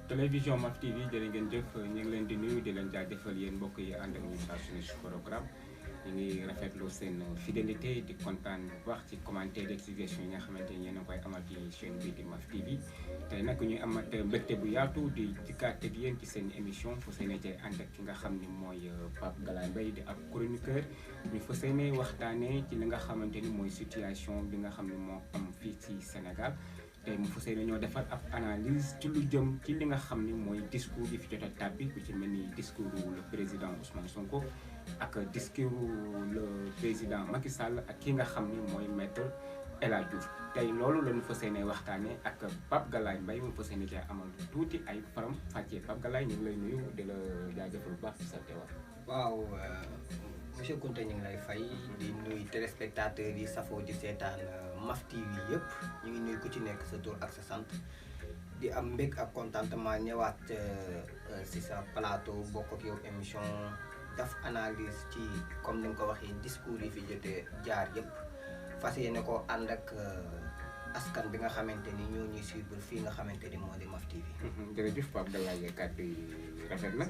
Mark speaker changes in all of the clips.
Speaker 1: télévision MAF TV jërë ngeen jëf ñu ngi leen di nuyu di leen jaajëfal yéen mbokk yi ànd ak ñu saa su ne si programme ñu ngi rafetlu seen fidélité di kontaan bu baax ci commentaire ak suggestion yi nga xamante ni yéen a koy amal ci chaîne bi di MAF TV tey nag ñuy amat mbégte bu yaatu di dikkaat ak yéen ci seen émission fu seen cee ànd ak ki nga xam ni mooy Pape Galaye Mbaye di ab chroniqueur ñu fa seen waxtaanee ci li nga xamante ni mooy situation bi nga xam ne moo am fii ci Sénégal. tey mu fas yéene ñoo defar ab analyse ci lu jëm ci li nga xam ni mooy discours yi fi jot a tàbbi ku ci mel ni discours le président Ousmane Sonko ak discours le président Macky Sall ak ki nga xam ni mooy maître El Hadji Diouf tey loolu la ñu fas yéene waxtaanee ak Pape Galaye Mbaye mu fas yéene cee amal tuuti ay faram fàccee Pape Galaye ñu ngi lay nuyu di la jaajëfal bu baax ci sa teewaay.
Speaker 2: waaw monsieur Kounta ñu ngi lay fay di nuyu téléspectateurs yi safoo di seetaan MAF TV yëpp ñu ngi nuyu ku ci nekk sa tur ak sa sant di am mbég ak contentement ñëwaat si sa plateau bokk ak yow émission def analyse ci comme ni nga ko waxee discours yi fi jotee jaar yëpp fas yéene ko ànd ak askan bi nga xamante ni ñoo ñuy suivre fii nga xamante ni moo di MAF TV.
Speaker 1: jërëjëf Pape Galaye kàddu yi rafet na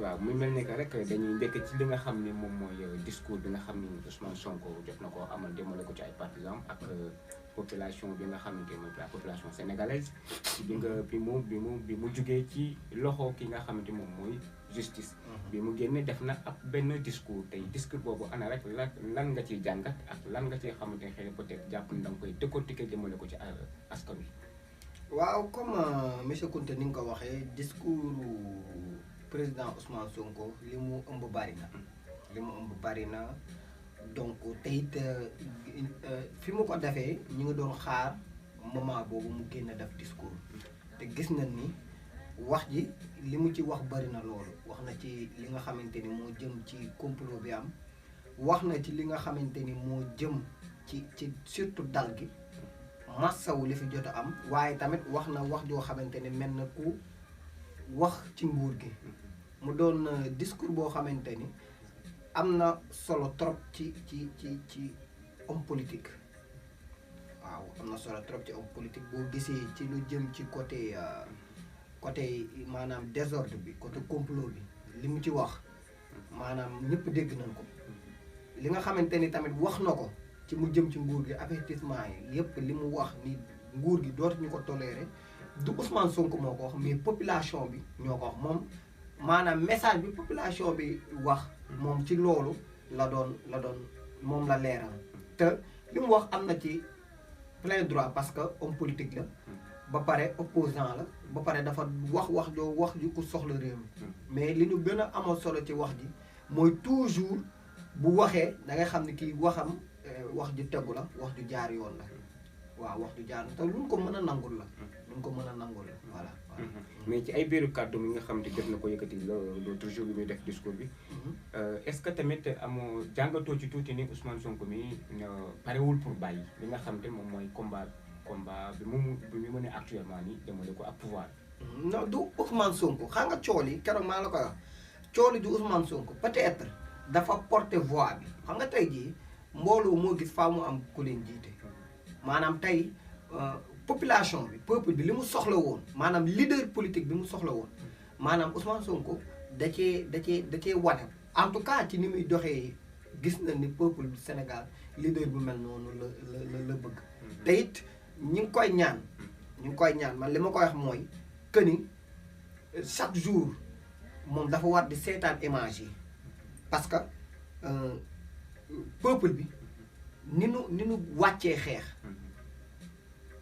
Speaker 1: waaw muy mel ni que rek dañuy njëkk ci li nga xam ni moom mooy discours bi nga xam ni Ousmane Sonko jot na ko amal jëmale ko ci ay partisans ak population bi nga xamante ni mooy la population sénégalaise bi mu jugee ci loxo ki nga xamante moom mooy justice. bi mu génne def na ab benn discours tey discours boobu ana rek lan nga ciy jàngat ak lan nga ciy xamante ne xëy na peut-être jàpp na da nga koy décortiquer jëmale ko ci askan wi.
Speaker 2: waaw comme monsieur Kounta ni nga ko waxee discours président Ousmane Sonko li mu ëmb bari na donc te it fi mu ko defee ñu ngi doon xaar moment boobu mu génn def discours te gis nañ ni wax ji li mu ci wax bari na loolu wax na ci li nga xamante ni moo jëm ci complot bi am wax na ci li nga xamante ni moo jëm ci surtout dal gi massawu li fi jot a am waaye tamit wax na wax joo xamante ni mel na ku wax ci nguur gi mu doon discours boo xamante ni am na solo trop ci homme politique waaw am na solo trop ci homme politique boo gisee ci lu jëm ci côté maanaam désordre bi côté complot bi li mu ci wax maanaam ñëpp dégg nañ ko li nga xamante ni tamit wax na ko ci mu jëm ci nguur gi avertissement yi yëpp li mu wax ni nguur gi dootuñu ko toléré du Ousmane Sonko moo ko wax mais population bi ñoo ko wax moom maanaam message bi population bi wax moom ci loolu la doon moom la leeral te li mu wax am na ci plein droit parce que homme politique la ba pare opposant la ba pare dafa wax ju ko soxla réew mi mais li ñu gën a amoon solo ci wax ji mooy toujours bu waxee da ngay xam ne kii waxam wax ju tegu la wax ju jaar yoon la waaw wax ju jaar te luñ ko mën a nangul la voilà.
Speaker 1: mais ci ay biiru kàddu mi nga xam te jot na ko yëkkati l'autre jour bi muy def discours bi est-ce que tamit amoo jàngatoo ci tuuti ni Ousmane Sonko mi parewul pour bàyyi li nga xam te moom mooy combat bi mu mën a actuellement nii demale ko ak pouvoir.
Speaker 2: non du Ousmane Sonko xam nga cool yi keroog maa la koy wax cool yi du Ousmane Sonko peut-être dafa porter voix bi xam nga tey jii mbooloo moo gis faa mu am ku leen jiite maanaam tey population bi peuple bi li mu soxla woon maanaam leader politique bi mu soxla woon maanaam Ousmane Sonko da cee wane en tout cas ci ni muy doxee gis na ni peuple du Sénégal leader bu mel noonu la bëgg te it ñi ngi koy ñaan man li ma koy wax mooy que ni chaque jour moom dafa war di seetaan image yi parce que peuple bi ni nu wàccee xeex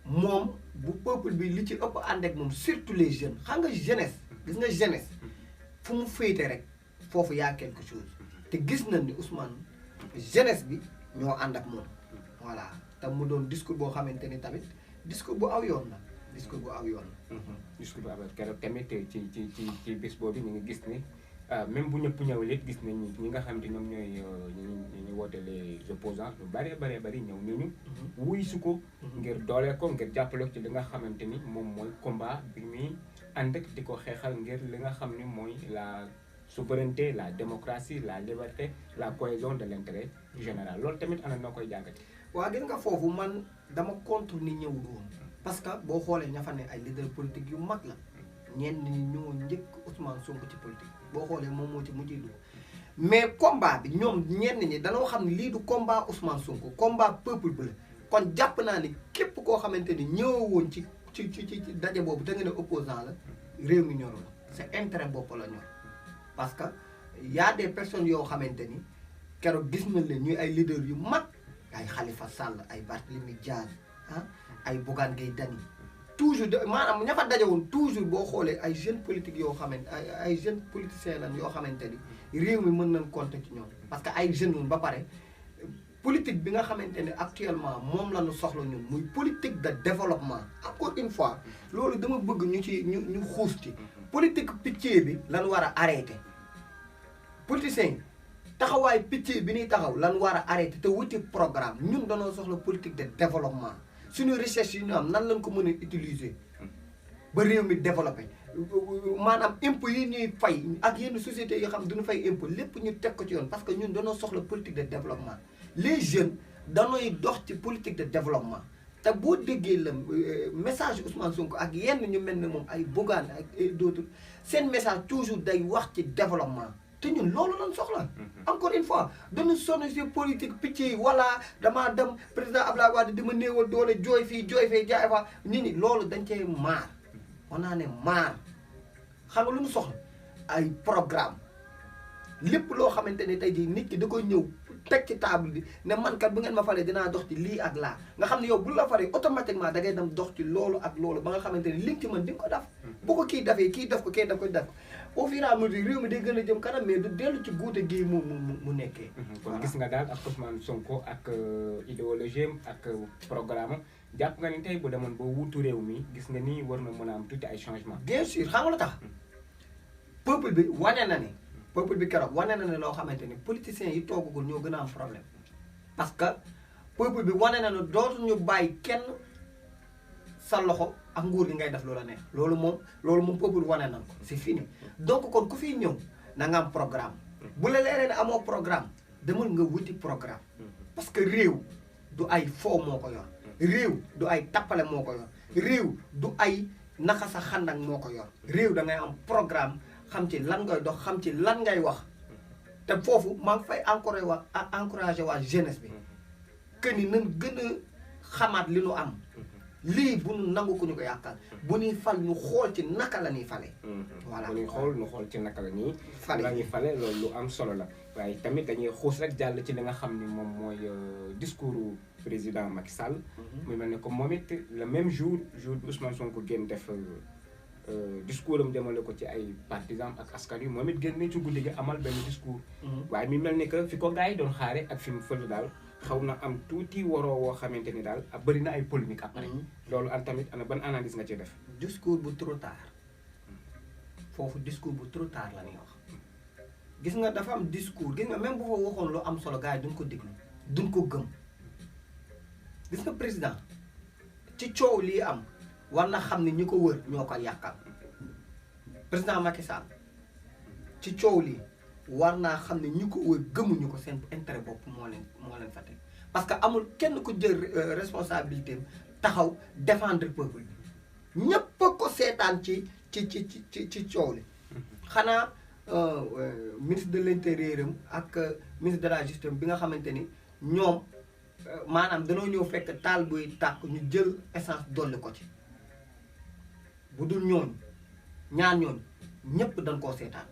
Speaker 2: moom bu peuple bi li ci ëpp ànd ak moom surtout les jeunes xam nga jeunesse gis nga jeunesse fu mu féete rek foofu yaa quelque chose te gis nañ ni Ousmane jeunesse bi ñoo ànd ak moom voilà te mu doon discours boo xamante ni tamit discours bu aw yoon la discours bu aw yoon la.
Speaker 1: discours bu aw yoon keroog tamit ci bés boobu ñu ngi gis ni même bu ñëpp ñëwul it gis nañ ñi nga xam ne ñoom ñooy ñu woote les opposants lu bari ñëw nañu. wuy su ko. ngir dooleel ko ngir jàppale ci li nga xamante ni moom mooy combat bi muy ànd ak di ko xeexal ngir li nga xam ni mooy la souveraineté la démocratie la liberté la cohésion de l'intérêt général loolu tamit ana noo koy jàngati.
Speaker 2: waa gis nga foofu man dama contre ni ñëwul woon parce que boo xoolee ña fa ne ay leader politique yu mag la ñenn ñi ñoo njëkk Ousmane Sonko ci politique boo xoolee moom moo ci mujjee dugg mais combat bi ñoom ñenn ñi danoo xam ne lii du combat Ousmane Sonko combat peuple bi la kon jàpp naa ni képp koo xamante ni ñëwoo woon ci daje boobu te nga ne opposant la réew mi ñorul c'est intérêt bopp la ñor parce que y a des personnes yoo xamante ni keroog gis nañ leen ñuy ay leader yu mag ay Khalifa Sall ay Barthélémy Dias ah ay Bougane Gueye Dany toujours maanaam ña fa daje woon toujours boo xoolee ay jeunes politiques yoo xamante ay jeunes politiciens lañ yoo xamante ni réew mi mën nañ compter ci ñoom parce que ay jeunes woon ba pare politique bi nga xamante ne actuellement moom la ñu soxla ñun muy politique de développement encore une fois loolu dama bëgg ñu xuus ci politique pitié bi lan war a arrêté politiciens yi taxawaay pitié bi ñuy taxaw lan war a arrêté te wuti programme ñun danoo soxla politique de développement suñu recherche yi ñu am nan lañ ko mën a utiliser ba réew mi développé maanaam impôt yi ñuy fay ak yenn sociétés yoo xam duñu fay impôt lépp ñu teg ko ci yoon parce que ñun danoo soxla politique de développement les jeunes danooy dox ci politique de développement te boo déggee la message Ousmane Sonko ak yenn ñu mel ne moom ay Bougane ak d'autres seen message toujours day wax ci développement te ñun loolu lañ soxla. encore une fois dañu sonn ci politique picc yi wala damaa dem président Abdoulaye Wade di ma néewal doole jooy fii jaay fa nit ñi loolu dañ cee maar on naa ne maar xam nga lu ñu soxla ay programme lépp loo xamante ne tey jii nit ki da koy ñëw teg ci table bi ne man kat bu ngeen ma falee dinaa dox ci lii ak laa nga xam ne yow bu la faree automatiquement da ngay dem dox ci loolu ak loolu ba nga xamante ne li nga ci mën di nga ko def. bu ko kii dafee kii def ko kii def ko def ko au fur et à mesure réew mi day gën a jëm kanam mais du dellu ci guute gi mu nekkee.
Speaker 1: kon gis nga daal ak Ousmane Sonko ak idéologie ak programme jàpp nga ni tey bu demoon ba wuutu réew mi gis nga ni war na mën a am tuuti ay changement.
Speaker 2: bien sûr xam nga lu tax peuple bi wane na ne. peuple bi keroog wane na ne loo xamante ni politiciens yi toogagul ñoo gën a am problème parce que peuple bi wane na ne dootuñu bàyyi kenn sa loxo ak nguur gi ngay def loola neex loolu moom peuple wane na ko c'est fini donc kon ku fiy ñëw na nga am programme bu la leeree ne amoo programme demal nga wuti programme parce que réew du ay foo moo ko yor réew du ay tappale moo ko yor réew du ay naxa sa xandak moo ko yor réew da ngay am programme xam ci lan ngay dox xam ci lan ngay wax te foofu maa ngi fay encouragé waa jeunesse bi que ni nañ gën a xamaat li nu am lii bu nu nangu ko ñu ko yàqal bu ñuy fal ñu xool ci naka la ñuy fale voilà
Speaker 1: bu ñuy xool ci naka la ñuy fale loolu lu am solo la waaye tamit dañuy xuus rek jàll ci li nga xam ni moom mooy discours président Macky Sall muy mel ne comme moom it le même jour bi Ousmane Sonko génn def discours am demale ko ci ay partisans ak askan wi moom it génn ci guddi gi amal benn discours waaye mi mel ni que fi ko gars yi doon xaare ak fi mu fël daal xaw na am tuuti waroo woo xamante ni daal bëri na ay polémique après loolu an tamit ana ban analyse nga ci def
Speaker 2: discours bu trop tard foofu discours bu trop tard la ñuy wax gis nga dafa am discours gis nga même bu fa waxoon lu am solo gars yi duñ ko déglu duñ ko gëm gis nga président ci coow lii am war na xam ne ñi ko wër ñoo ko yàqal président Macky Sall ci coow lii war naa xam ne ñi ko wër gëmuñu ko seen intérêt bopp moo leen fa teg parce que amul kenn ku jël responsabilité taxaw défendre peuple bi ñépp a ko seetaan ci coow li xanaa ministre de l'intérieur am ak ministre de la justice bi nga xamante ni ñoom maanaam danoo ñëw fekk taal buy tàkk ñu jël essence dolli ko ci bu dul ñooñu ñaar ñooñu ñëpp dañ koo seetaan.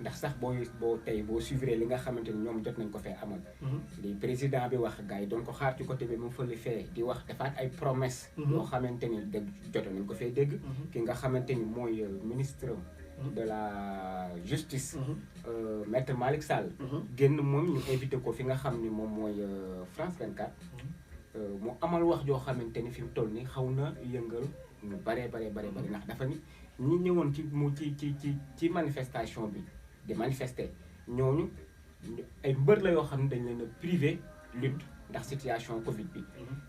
Speaker 1: ndax sax boo suivre li nga xamante ni ñoom jot nañ ko fee amal. li président bi wax gars yi doon ko xaar ci côté bi mu fële fee di wax defaat ay promesse yoo xamante ni jotoon nañ ko fee dégg. ki nga xamante ni mooy ministre de la justice. maître Malick Sall. génn moom ñu invité ko fi nga xam ni moom mooy France 24. mu amal wax joo xamante ni fi mu toll nii xaw na yëngal ñu bare ndax dafa ni ñi ñëwoon ci manifestation bi di manifester ñooñu ay mbër la yoo xam ne dañ leen a privé lutte ndax situation Covid bi.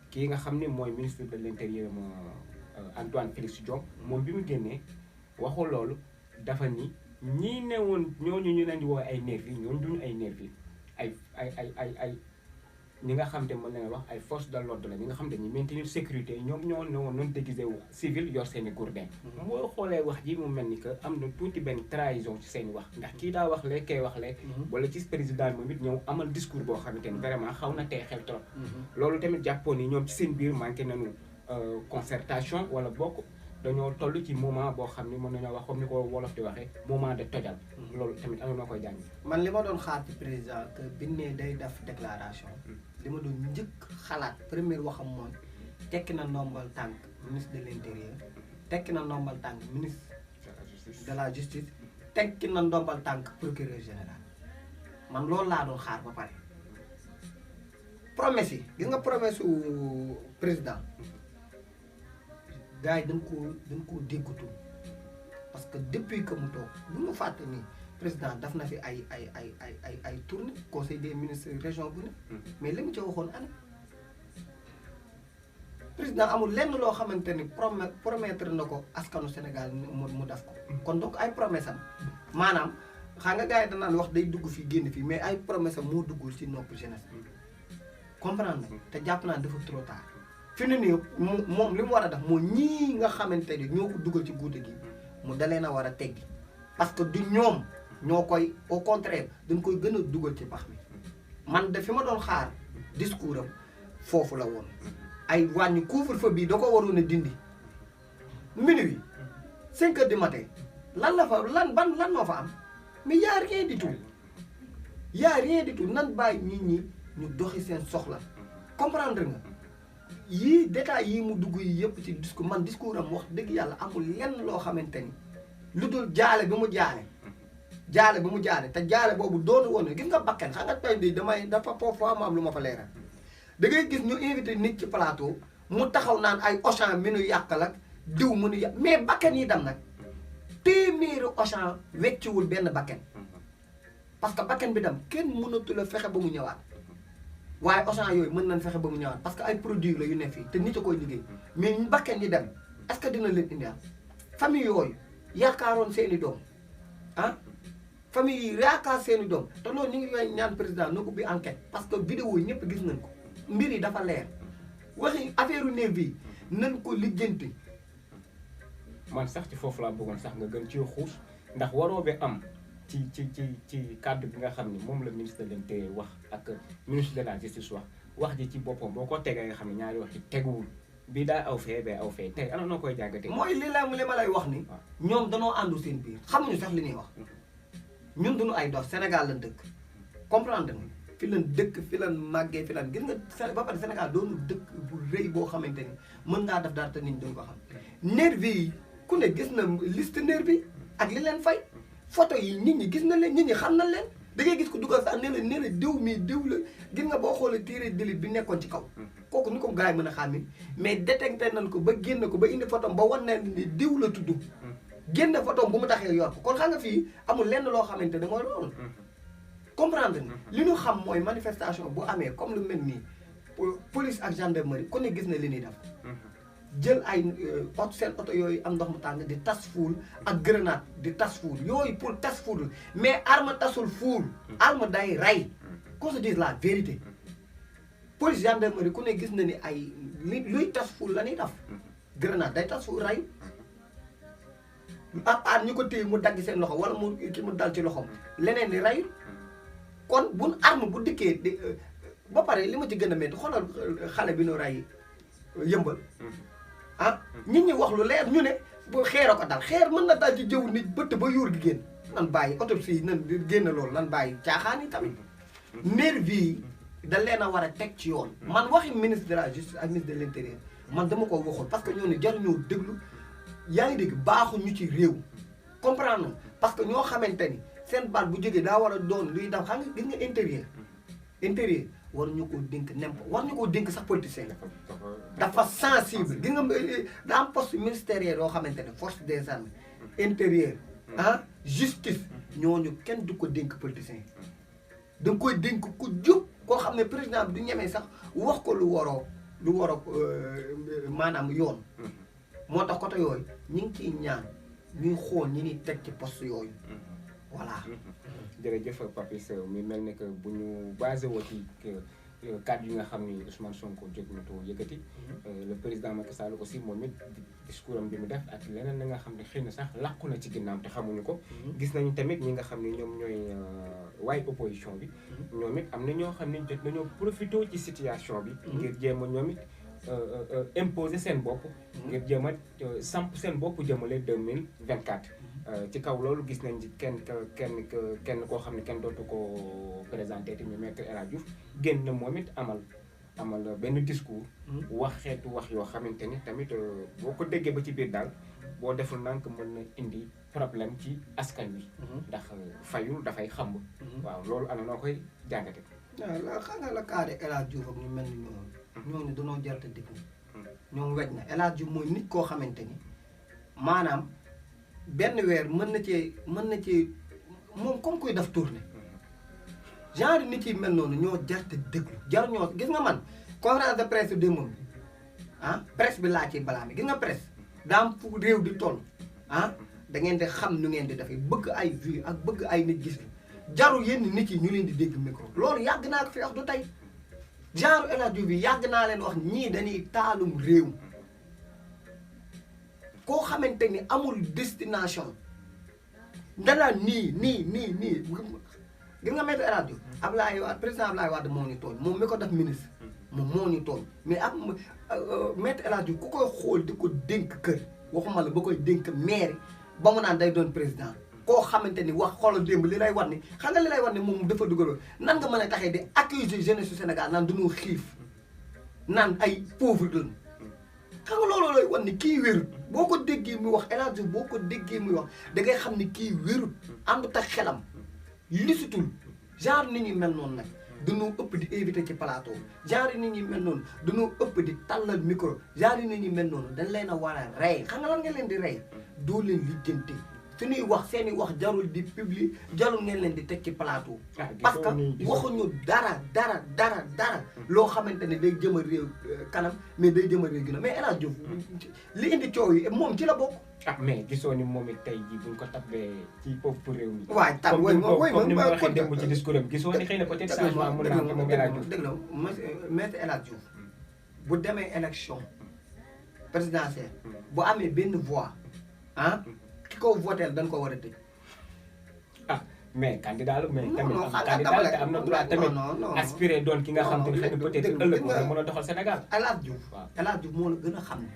Speaker 1: kii nga xam ne mooy ministre de l'intérieur Antoine Félix Diome moom bi mu génnee waxul loolu dafa ni ñii ne woon ñooñu ñu leen di woo ay nervi ñooñu duñu ay nervi ay ñi nga xam te mën nañu wax ay force de l'ordre la ñi nga xam te ñu maintenir sécurité ñoom ñoo ne woon noonu déguisé wu civil yor seen i gourdin boo xoolee wax ji mu mel ni que am na tuuti benn trahison ci seen i wax ndax kii daa wax lee kay wax lee wala ci président moom it ñëw amal discours boo xamante ni vraiment xaw na tey xel trop loolu tamit jàppoon ni ñoom ci seen biir manqué nañu concertation wala bokk dañoo toll ci moment boo xam ni mën nañoo wax comme ni ko wolof di waxee moment de tojal loolu tamit am na noo koy jàng
Speaker 2: man li ma doon xaar ci président que bi ne day def déclaration li ma doon njëkk xalaat première waxam mooy tekki na ndombal tànk ministre de l'intérieur tekki na ndombal tànk ministre de la justice tekki na ndombal tànk procureur général man loolu laa doon xaar ba pare promesse yi gis nga promesse u président gars yi dañ koo déggatul parce que depuis que mu toog bu ñu fàtte ni président daf na fi ay tournée conseil des ministres région bu ne mais li mu ci waxoon ana président amul lenn loo xamante ni promettre na ko askanu Sénégal mu def ko kon donc ay promesse am maanaam xam nga gars yi danaan wax day dugg fii génn fii mais ay promesse am moo duggul ci nopp jeunesse comprendre te jàpp naa dafa trop tard fi ne nii moom li mu war a def moo ñii nga xamante ni ñoo ko dugal ci guute gi mu dalee na war a teggi parce que du ñoom ñoo koy au contraire dañ koy gën a dugal ci pax mi man de fi ma doon xaar discours am foofu la woon ay wàññi couvre-feu bii da ko waroon a dindi minuit 5 heures du matin lan la fa lan moo fa am mais y a rien du tout y a rien du tout nan bàyyi nit ñi ñu doxi seen soxla comprendre nga yii détails yii mu dugg yi yëpp ci discours am wax dëgg yàlla amul lenn loo xamante ni lu dul jaale bi mu jaale te jaale boobu doonu woon gis nga bakken xam nga tey di dafa parfois ma am lu ma fa leeral da ngay gis ñu invité nit ci plateau mu taxaw naan ay Auchan mi nu yàqal ak diw mu nu yàq mais bakken yi dem nag téeméeri Auchan wecciwul benn bakken parce que bakken bi dem kenn mënatu la fexe ba mu ñëwaat waaye Auchan yooyu mën nañ fexe ba mu ñëwaat parce que ay produits la yu ne fii te nit a koy liggéey mais bakken yi dem est-ce que dina leen indiwaat famille yooyu yaakaaroon seeni doom ah famille yi yaakaar seeni doom te loolu ñu ngi koy ñaan président na ubbi enquête parce que vidéo yi ñëpp gis nañ ko mbir yi dafa leer waxi affaire u nervi yi nañ ko lijjanti.
Speaker 1: man sax ci foofu laa bëggoon sax nga gën ci xuus ndax waroo be am ci kàddu bi nga xam ni moom la ministre de l'Intérieur wax ak ministre de la justice wax ji ci boppam boo ko tegee nga xam ne ñaari wax yi teguwul bii daa aw fee bee aw fee tey ana noo koy jàngatee.
Speaker 2: mooy li ma lay wax ni. ñoom danoo àndu seen biir xamuñu sax li ñuy wax ñun duñu ay dof Sénégal lañ dëkk comprendre nga fi lan dëkk fi lan màggee fi lan gis nga ba pare Sénégal doonu dëkk bu rëy boo xamante ni mën ngaa def dara te nit ñi duñ ko xam nervi yi ku ne gis na liste nervi ak li leen fay photo yi nit ñi gis na leen nit ñi xam na leen da ngay gis ko dugal sax ne la diw mii diw la gis nga boo xoolee tiré délit bi nekkoon ci kaw kooku ni ko gars yi mën a xàmmi mais détecté nañ ko ba génn ko ba indi photo ba wan ne ni diw la tudd génn photo bu mu taxee yor ko kon xam nga fii amul lenn loo xamante ne mooy loolu comprendre nga li ñu xam mooy manifestation bu amee comme lu mel nii police ak gendarmerie ku ne gis na li ñuy def jël ay oto seen oto yooyu am ndox mu tàng di tas fuul ak grenade di tas fuul yooyu pour tas fuul mais arme tasul fuul arme day rey qu'on se dise la vérité police gendarmerie ku ne gis na ni ay luy tas fuul la ñuy def grenade day tas fuul rey à ñu ko téye mu dagg seen loxo wala mu ki mu dal ci loxom leneen ni reyul kon buñ arme bu dikkee ba pare li ma ci gën a métti xoolal xale bi nu rey yëmbal ah nit ñi wax lu leer ñu ne bu xeer a ko dal xeer mën na dal ci jëw nit bëtt ba yuur gi génn nan bàyyi autopsie yi nan génn loolu nan bàyyi caaxaan yi tamit nervi yi da leen a war a teg ci yoon man waxi ministre de la justice ak ministre de l'intérieur man dama ko waxul parce que ñoo ne jar ñoo déglu yaa ngi dégg baaxuñu ci réew comprendre parce que ñoo xamante ni seen baat bu jógee daa war a doon luy daw xam nga gis nga intérieur war ñu ko dénk war ñu ko dénk sax politicien dafa sensible gis nga daa am poste ministériel yoo xamante ne force des armées intérieur ah justice ñooñu kenn du ko dénk politicien da nga koy dénk ku jub koo xam ne président bi du ñemee sax wax ko lu waroo maanaam yoon moo tax côté yooyu ñu ngi ciy ñaan ñuy xool ñi ñuy teg ci poste yooyu voilà.
Speaker 1: jërëjëf Papis mi mel ne que bu ñu basé woo ci kàddu yi nga xam ni Ousmane Sonko jóg na ko yëkkati. le président Macky Sall aussi moom it discours am bi mu def ak leneen la nga xam ne xëy na sax làqu na ci ginnaaw te xamuñu ko. gis nañu tamit ñi nga xam ne ñoom ñooy waay opposition bi. ñoom it am na ñoo xam ne jot nañoo profité ci situation bi. ngir jéem a ñoom it imposer seen bopp. ngir jéem a samp seen bopp jëmale 2024. ci kaw loolu gis nañ ci kenn koo xam ne kenn dootu ko présenté te ñu Maître El Hadji Diouf génn na moom it amal benn discours. wax xeetu wax yoo xamante ni tamit boo ko déggee ba ci biir daal boo deful nank mën na indi problème ci askan wi. ndax fayul dafay xamb. waaw loolu ana noo koy jàngate.
Speaker 2: waaw la xam nga la cas de El Hadji Diouf ak ñu mel ni ñooñu dañoo jar te déglu. ñoom wej na El Hadji Diouf mooy nit koo xamante ni maanaam. benn weer mën na cee moom comme kuy def tournée genre nit yi mel noonu ñoo jarte déglu jar ñoo gis nga man conférence de presse bi démb presse bi laa ci balaa mi gis nga presse daam fu réew di toll da ngeen di xam nu ngeen di defee bëgg ay vues ak bëgg ay nit gis la jaru yenn nit yi ñu leen di dégg micro loolu yàgg naa ko fi wax du tey genre El Hadji Diouf bi yàgg naa leen wax ñii dañuy taalum réew koo xamante ni amul destination danaa nii gis nga Maître El Hadji Diouf Abdoulaye Wade président Abdoulaye Wade moo ñu tooñ moom mi ko def ministre moom moo ñu tooñ mais ab Maître El Hadji Diouf ku koy xool di ko dénk kër waxuma la ba koy dénk maire ba mu naan day doon président koo xamante ni wax xoolal démb li lay war ni xam nga li lay war ni moom dafa dugaloo nan nga mën a taxee di accuser jeunesse su Sénégal naan dañoo xiif naan ay pauvre lañu xam nga loolu lay wan ni kii wérut boo ko déggee muy wax El Hadji Diouf boo ko déggee muy wax da ngay xam ni kii wérut àndut ak xelam lisutul genre nit ñi mel noonu nag dañoo ëpp di invité ci plateau genre nit ñi mel noonu dañoo ëpp di tàllal micro genre nit ñi mel noonu dañ leen a war a rey xam nga lan nga leen di rey doo leen lijjanti suñuy wax seeni wax jarul di publier jarul ngeen leen di teg ci plateau parce que waxuñu dara loo xamante ne day jëm a réew kanam mais day jëm a réew ginnaaw mais El Hadji Diouf li indi coow yi moom ci la bokk
Speaker 1: mais gisoo ni moom it tey jii buñ ko tabbee ci foofu réew mi
Speaker 2: waaw tab
Speaker 1: comme ni ma waxee démb ci discours am gisoo ni xëy na peut-être changement mën naa am moom El Hadji Diouf
Speaker 2: dëgg la Maître El Hadji Diouf bu demee élection présidentielle bu amee benn voix ki ko votel dañ ko war a tëj
Speaker 1: mais candidat la mais tamit candidat la te am na droit tamit aspiré doon ki nga xam te ne xëy na peut-être ëllëg nga mën a doxal Sénégal
Speaker 2: El Hadji Diouf El Hadji Diouf moo la gën a xam ne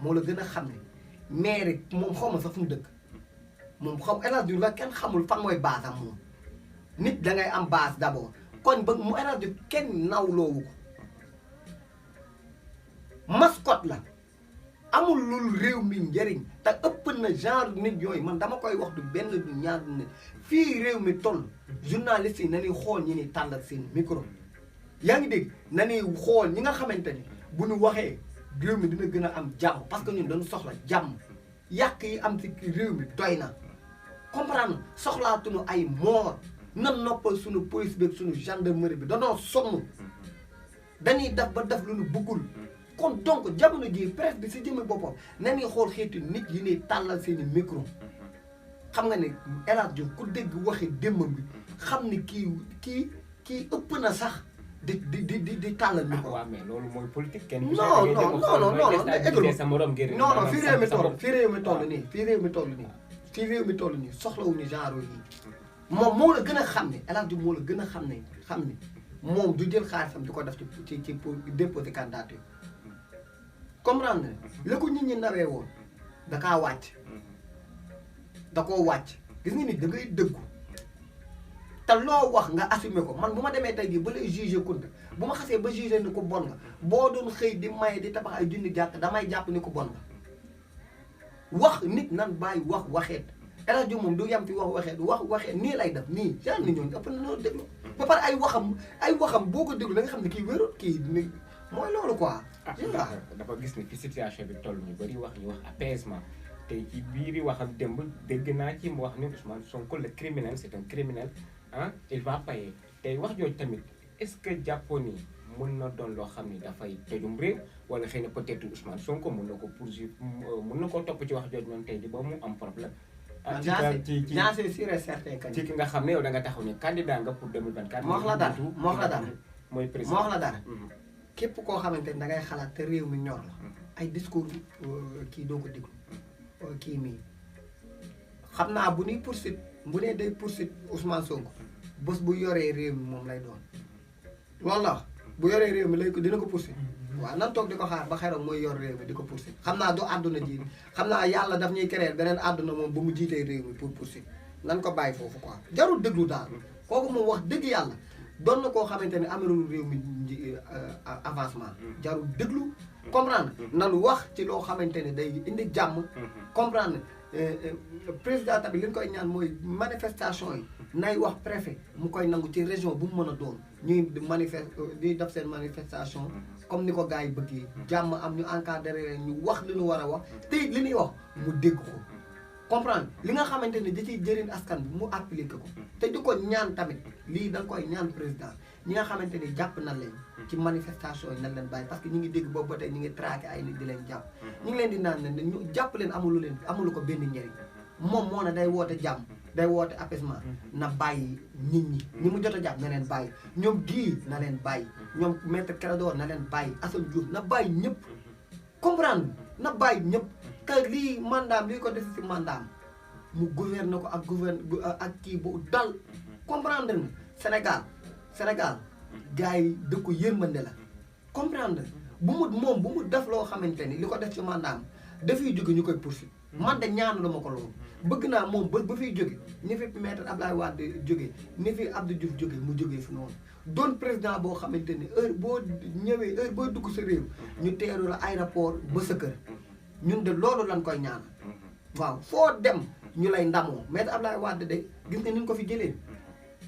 Speaker 2: moo la gën a xam ne maire moom xaw ma sax fu mu dëkk moom xam El Hadji Diouf la kenn xamul fan mooy base am moom nit da ngay am base d'abord kon ba mu El Hadji Diouf kenn nawloowu ko mascotte la amul loolu réew mi njëriñ te ëpp na genre nit yooyu man dama koy wax du benn du ñaar du nit fii réew mi toll journaliste yi na ñuy xool ñi ni tàllal seen micro yaa ngi dégg na ñuy xool ñi nga xamante ni bu ñu waxee réew mi dina gën a am jàmm parce que ñun dañu soxla jàmm yàq yi am ci réew mi doy na comprendre soxlaatuñu ay moor nan noppal suñu police bi ak suñu gendarmerie bi danoo sonn dañuy def ba def lu ñu bëggul kon donc jamono ji presse bi si jëmee boppam na ñuy xool xeetu nit yi ñuy tàllal seeni micro xam nga ne El Hadji Diouf ku dégg waxi démbam bi xam ne kii ëpp na sax di tàllal micro.
Speaker 1: waaw mais loolu mooy politique kenn.
Speaker 2: non fii réew mi toll nii soxlawuñu genre yi moom moo la gën a xam ne El Hadji Diouf moo la gën a xam ne moom du jël xaalisam di ko def ci pour déposer candidature comprendre nga la ko nit ñi nawee woon da kaa wàcc da koo wàcc gis nga ni da ngay dëggu te loo wax nga assumé ko man bu ma demee tey jii ba lay jugé Kounta bu ma xasee ba jugé ni ko bon nga boo doon xëy di maye di tabax ay junni jàkk damay jàpp ni ko bon nga wax nit nan bàyyi wax waxeet El Hadji Diouf moom du yem fi wax waxeet nii lay def nii genre ni ñooñu ëpp na loolu déglu ba pare ay waxam boo ko déglu da nga xam ne kii wérut kii mooy loolu quoi.
Speaker 1: dafa gis ni fi situation bi toll ñu bëri wax ñu wax apaisement tey ci biiri waxam démb dégg naa ci mu wax ni Ousmane Sonko le criminel c'est un criminel il va payer tey wax jooju tamit est-ce que jàppoon ni mën na doon loo xam ni dafay tojum réew wala xëy na peut-être Ousmane Sonko mën na ko poursuivre mën na koo topp ci wax jooju noonu tey di ba mu am problème
Speaker 2: j'en suis sûr et certain que
Speaker 1: ci ki nga xam ne yow da nga taxaw ne candidat nga pour 2024.
Speaker 2: moo wax la dara moo wax la dara
Speaker 1: mooy président
Speaker 2: moo wax la dara képp koo xamante ni da ngay xalaat te réew mi ñor la ay discours kii doo ko déglu kii mii xam naa bu ñuy poursuite bu nee day poursuite Ousmane Sonko bés bu yoree réew mi moom lay doon loolu la wax bu yoree réew mi lay ko dina ko poursuite waaw nan toog di ko xaar ba xeroon mooy yor réew mi di ko poursuite xam naa du àdduna ji xam naa yàlla daf ñuy créer beneen àdduna moom ba mu jiitee réew mi pour poursuite nan ko bàyyi foofu quoi jarul déglu daal kooku moom wax dëgg yàlla doon na koo xamante ne amelul réew mi avancement jarul déglu comprendre nanu wax ci loo xamante ne day indi jàmm comprendre président tamit li ñu koy ñaan mooy manifestation yi nay wax préfet mu koy nangu ci région bu mu mën a doon ñuy di def seen manifestation comme ni ko gars yi bëggee jàmm am ñu encadré ñu wax li ñu war a wax te it li ñuy wax mu dégg ko comprendre li nga xamante ne da ciy jëriñ askan bi mu appliqué ko te di ko ñaan tamit lii da nga koy ñaan président ñi nga xamante ni jàpp na leen ci manifestation yi nañ leen bàyyi parce que ñu ngi dégg boobu ba tey ñu ngi traqué ay nit di leen jàpp ñu ngi leen di naan ne ñu jàpp leen amulu ko benn njëriñ moom moo ne day woote jàmm day woote apaisement na bàyyi nit ñi mu jot a jàpp na leen bàyyi ñoom gii na leen bàyyi ñoom maître Clédor na leen bàyyi Assane Diouf na bàyyi ñëpp comprendre na bàyyi ñëpp que lii mandaam lii ko def si mandaam mu gouverne ko ak kii bu dal comprendre nga Sénégal gars yi dëkku yërmande la comprendre bu mu def loo xamante ni li ko def ci mandaam dafay jóge ñu koy poursuivre man de ñaanu la ma ko loolu bëgg naa moom ba fiy jóge ni fi maître Abdoulaye Wade jóge ni fi Abdou Diouf jóge mu jógee fi noonu doon président boo xamante ni heure boo ñëwee heure boo dugg sa réew ñu teeru la aéroport ba sa kër ñun de loolu lañ koy ñaan waaw foo dem ñu lay ndamoo maître Abdoulaye Wade de gis nga ni ñu ko fi jëlee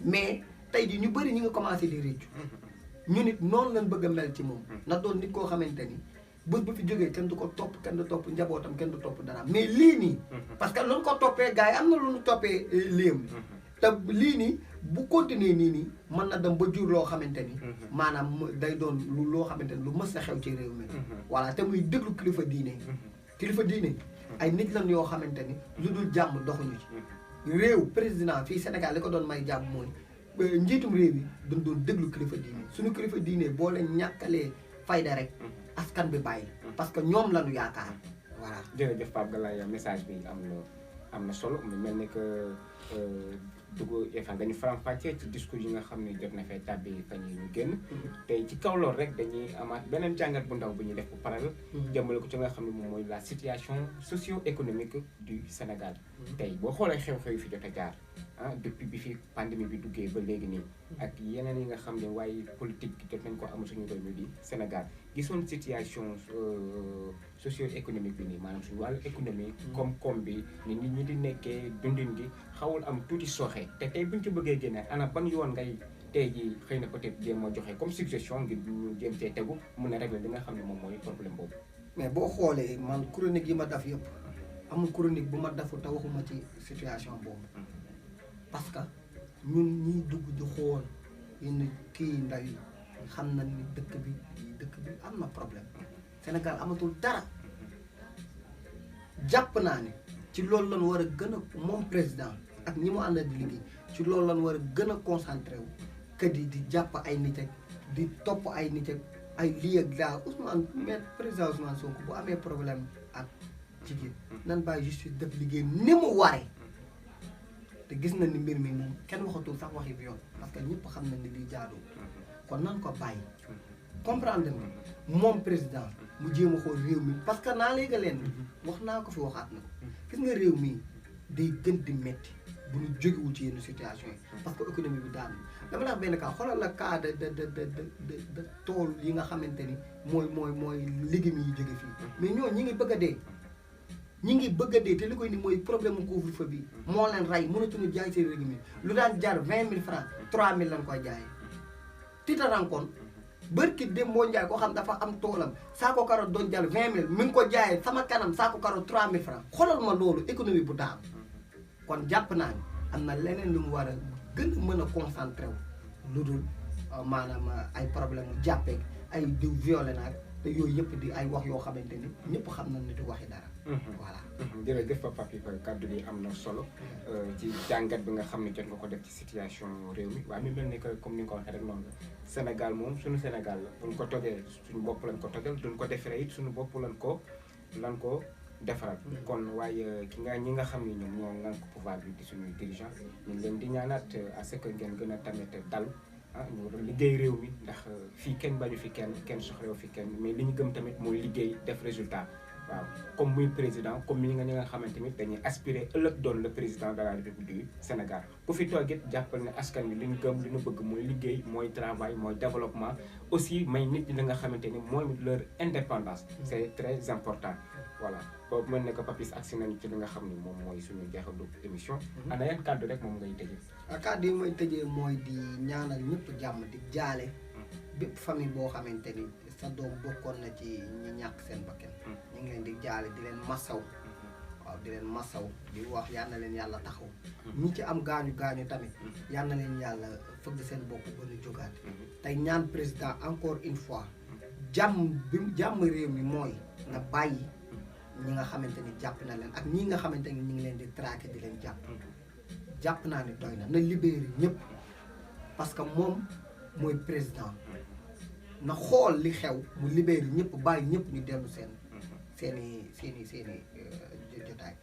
Speaker 2: mais tey jii ñu bëri ñu ngi commencé di réccu ñu nit noonu lañ bëgg a mel ci moom na doon nit koo xamante ni bés bu fi jógee kenn du ko topp kenn du topp njabootam kenn du topp dara mais lii nii parce que lu ñu ko toppee gars yi am na lu ñu toppee léem te lii nii bu continuer nii mën na dem ba jur loo xamante ni maanaam day doon loo xamante ni lu mës a xew ci réew mi voilà te muy déglu kilifa diine ay nit lan yoo xamante ni lu dul jàmm doxuñu ci réew président fii Sénégal li ko doon may jàmm mooy njiitum réew yi dañ doon déglu kilifa diine suñu kilifa diine boo leen ñàkkalee fayda rek askan bi bàyyi parce que ñoom lañu yaakaar voilà.
Speaker 1: jërëjëf Pape Galaye message bi am na solo mu mel ni que dugg fan nga ñu faram-fàccee ci discours yi nga xam ne jot na fee tàbbi fan yi ñu génn. tey ci kaw loolu rek dañuy amaat beneen jàngat bu ndaw bu ñuy def bu parallèle. jëmale ko ci nga xam ne moom mooy la situation socio-économique du Sénégal. tey boo xoolee xew-xew yi fi jot a jaar depuis bi fi pandémie bi duggee ba léegi nii. ak yeneen yi nga xam ne waaye politique jot nañ ko am suñu réew mi di Sénégal gisoon situation socio-économique bi nii maanaam suñu wàllu économie. koom-koom bi ni nit ñi di nekkee dundin gi xawul am tuuti sooxe te tey buñ ci bëggee génne ana ban yoon ngay tey jii xëy na peut-être jéem a joxe comme suggestion ngir ñu jéem cee tegu mun a régler li nga xam ne moom mooy problème boobu.
Speaker 2: mais boo xoolee man chronique yi ma def yëpp amul chronique bu ma defu te waxuma ci situation boobu parce que ñun ñiy dugg di xool yenn kii ndaw yi xam na ni dëkk bi am na problème Sénégal amatul dara jàpp naa ne ci loolu lañ war a gën a moom président ak ñi mu ànd di liggéey ci loolu lañ war a gën a concentré wu que di jàpp ay nit ak di topp ay nit ak ay lii ak daal Ousmane mais président Ousmane Sonko bu amee problème ak jigéen nan bàyyi justice def liggéey ni mu waree te gis na ni mbir mi moom kenn waxatul sax waxi viol parce que ñëpp xam nañ ni lii jaadu kon nan ko bàyyi comprendre nga moom président mu jéem a xool réew mi parce que naa léegi leen wax naa ko fi waxaat na ko gis nga réew mi day gën di metti bu ñu jógewul ci yenn situation yi parce que économie bi daanu dama la wax benn cas xoolal la cas de tool yi nga xamante ni mooy légumes yi jóge fii mais ñoo ñi ngi bëgg a dee te li koy ni mooy problème mu couvre-feu bi moo leen rey mënatuñu jaay seen légumes lu daan jar 20 000 francs 3 000 lañ koy jaayee ti ta rencontre bërki dem moo njaay koo xam dafa am toolam saako carotte doon jar 20 000 mi ngi ko jaayee sama kanam saako carotte 3 000 francs xoolal ma loolu économie bu daam kon jàpp naa ni am na leneen lu mu war a gën a mën a concentré wu lu dul maanaam ay problème mu jàppeeg ay diw violé naag te yooyu yëpp di ay wax yoo xamante ni ñëpp xam nañ ne du waxi dara. voilà.
Speaker 1: jërëjëf Papa Pipa kàddu gi am na solo ci jàngat bi nga xam ne jot nga ko def ci situation réew mi waaye mi mel ni que comme ni nga ko waxee rek noonu la Sénégal moom suñu Sénégal la buñ ko tojee suñu bopp lañ ko tojal duñ ko defaree it suñu bopp lan ko defaral kon waaye ñi nga xam ne ñoom ñoo ngànk pouvoir bi di suñuy dirigeant ñu ngi leen di ñaanaat à ce que ngeen gën a tamit dal ñu liggéey réew mi ndax fii kenn bañu fi kenn soxlewu fi kenn mais li ñu gëm tamit mooy liggéey def résultat waaw comme muy président comme ñi nga xamante ni dañuy aspirer ëllëg doon le président de la République du Sénégal ku fi toog it jàppal ne askan wi li ñu gëm li ñu bëgg mooy liggéey mooy travail mooy développement aussi may nit ñi la nga xamante ni mooy leur indépendance c'est très important voilà boobu mën ne ko Papis agsi nañu ci li nga xam ni moom mooy suñu jeexalu émission ana yan kàddu rek moom ngay tëjee
Speaker 2: kàddu yi may tëjee mooy di ñaanal ñëpp jàmm di jaale bépp famille boo xamante ni sa doom bokkoon na ci ñi ñàkk seen bakkan ñu ngi leen di jaale di leen masaw waaw di leen masaw di wax yal na leen yàlla taxaw ñi ci am gaañu tamit yal na leen yàlla fëgg seen bopp ba ñu jógaat tey ñaan président encore une fois jàmm réew mi mooy na bàyyi ñi nga xamante ni jàpp na leen ak ñi nga xamante ni ñu ngi leen di traqué di leen jàpp naa ne doy na libéré ñëpp parce que moom mooy président na xool li xew mu libéré ñëpp bàyyi ñëpp ñu dellu seeni jotaay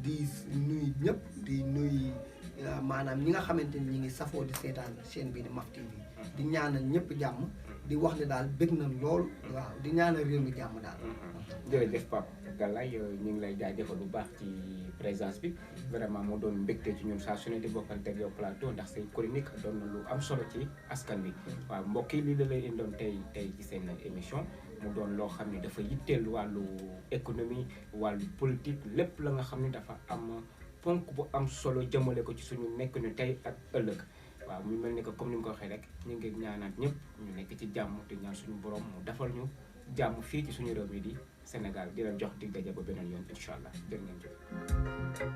Speaker 2: di nuyu ñëpp di nuyu maanaam ñi nga xamante ni ñi ngi safoo di seetaan chaîne bi di Maf TV di ñaanal ñëpp jàmm di wax ne daal bëgg na lool waaw di ñaanal réew mi jàmm daal
Speaker 1: jërëjëf Pape Galaye ñu ngi lay jaajëfal bu baax ci présence bi vraiment moo doon mbégte ci ñun saa su ne di bokkante ak yow plateau ndax say chronique doon na lu am solo ci askan bi waaw mbokk yi lii da lay indoon tey ci seen émission mu doon loo xam ne dafa yitteel wàllu économie wàllu politique lépp la nga xam ne dafa am ponk bu am solo jëmale ko ci suñu nekk ñu tey ak ëllëg waaw mu mel ni que comme ni nga ko waxee rek ñu ngi ñaanaat ñëpp ñu nekk ci jàmm te ñaan suñu borom mu defal ñu jàmm fii ci suñu réew mi di Sénégal di leen jox dig daje ba beneen yoon incha allah jërë ngeen jëf